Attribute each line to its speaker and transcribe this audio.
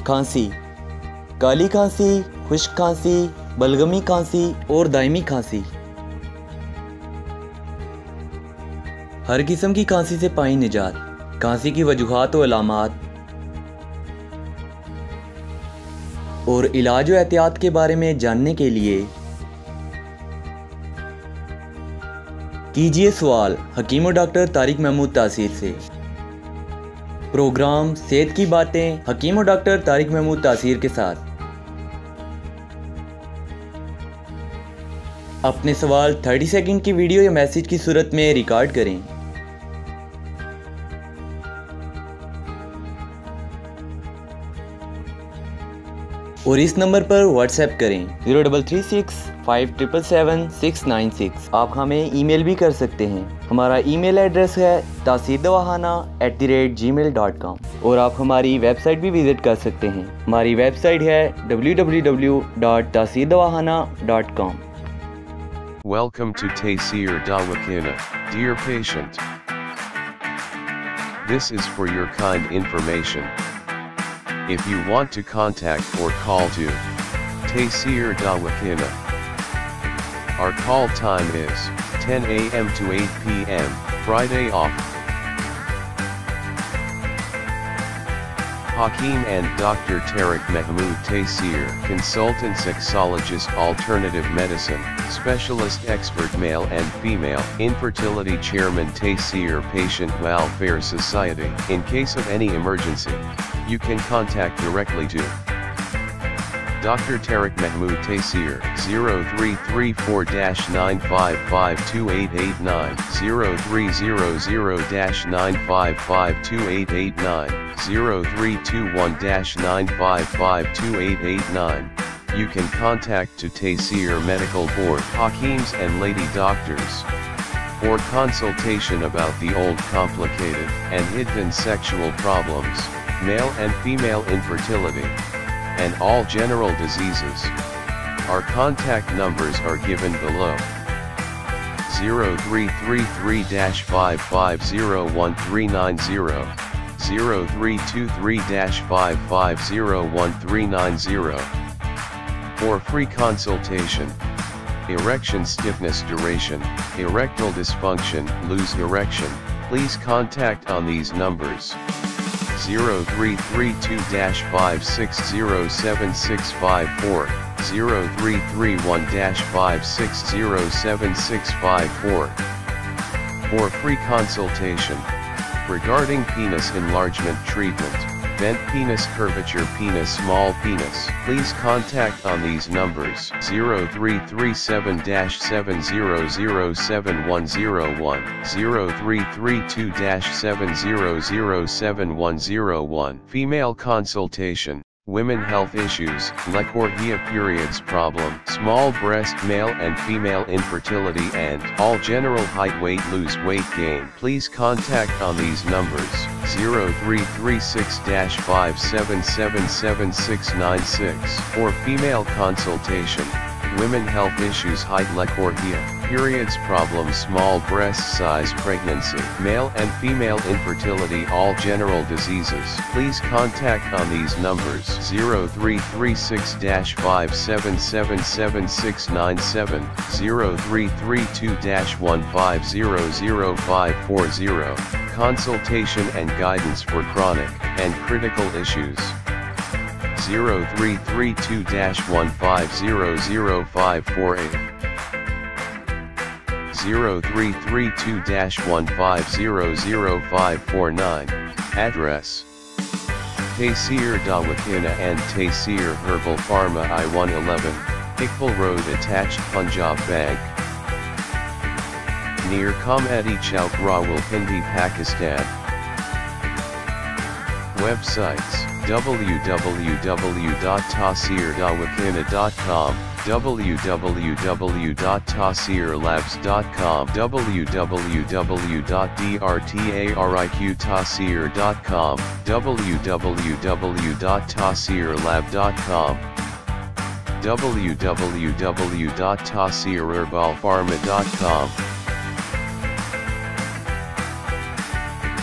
Speaker 1: खांसी, काली खांसी, खुश्क खांसी, बलगमी खांसी और दायमी खांसी। हर किस्म की खांसी से पाई निजात। खांसी की वजूहात व अलामात और इलाज व एहतियात के बारे में जानने के लिए कीजिए सवाल हकीम डॉक्टर तारिक महमूद तासीर से। प्रोग्राम सेहत की बातें हकीम डॉक्टर तारिक महमूद तासीर के साथ। अपने सवाल 30 सेकंड की वीडियो या मैसेज की सूरत में रिकॉर्ड करें। और इस नंबर पर व्हाट्सएप करें 0336577696। आप हमें ईमेल भी कर सकते हैं। हमारा ईमेल एड्रेस है taseerdawakhana@gmail.com और आप हमारी वेबसाइट भी विजिट कर सकते हैं। हमारी वेबसाइट है www.taseerdawakhana.com।
Speaker 2: Welcome to Taseer DawaKhana, dear patient. This is for your kind information. If you want to contact or call to Taseer DawaKhana, our call time is 10 a.m. to 8 p.m., Friday off. Hakeem and Dr. Tariq Mahmood Taseer, consultant sexologist, alternative medicine, specialist expert male and female, infertility chairman Taseer Patient Welfare Society. In case of any emergency, you can contact directly to Dr. Tariq Mahmood Taseer 0334-9552889, 0300-9552889, 0321-9552889. You can contact to Taseer Medical Board, Hakeems and Lady Doctors for consultation about the old, complicated, and hidden sexual problems, male and female infertility, and all general diseases. Our contact numbers are given below. 0333-5501390, 0323-5501390. For free consultation. Erection stiffness, duration, erectile dysfunction, loose erection, please contact on these numbers. 0332-5607654, 0331-5607654. For free consultation. Regarding penis enlargement treatment, bent penis, curvature penis, small penis, please contact on these numbers 0337-7007101, 0332-7007101. Female consultation, women health issues, lecorrhea, periods problem, small breast, male and female infertility, and all general height, weight, lose weight gain. Please contact on these numbers 0336-5777696. For female consultation, women health issues, height, lecorrhea, periods problem, small breast size, pregnancy, male and female infertility, all general diseases. Please contact on these numbers 0336-5777697, 0332-1500540. Consultation and guidance for chronic and critical issues. 0332-1500548, 0332-1500549. Address: Taseer DawaKhana and Taseer Herbal Pharma, I-111, Iqbal Road, attached, Punjab Bank, near Comedy Chowk, Rawalpindi, Pakistan. Websites: www.taseerdawakhana.com, www.taseerlabs.com, www.drtariqtaseer.com, www.taseerlab.com, www.taseerherbalpharma.com.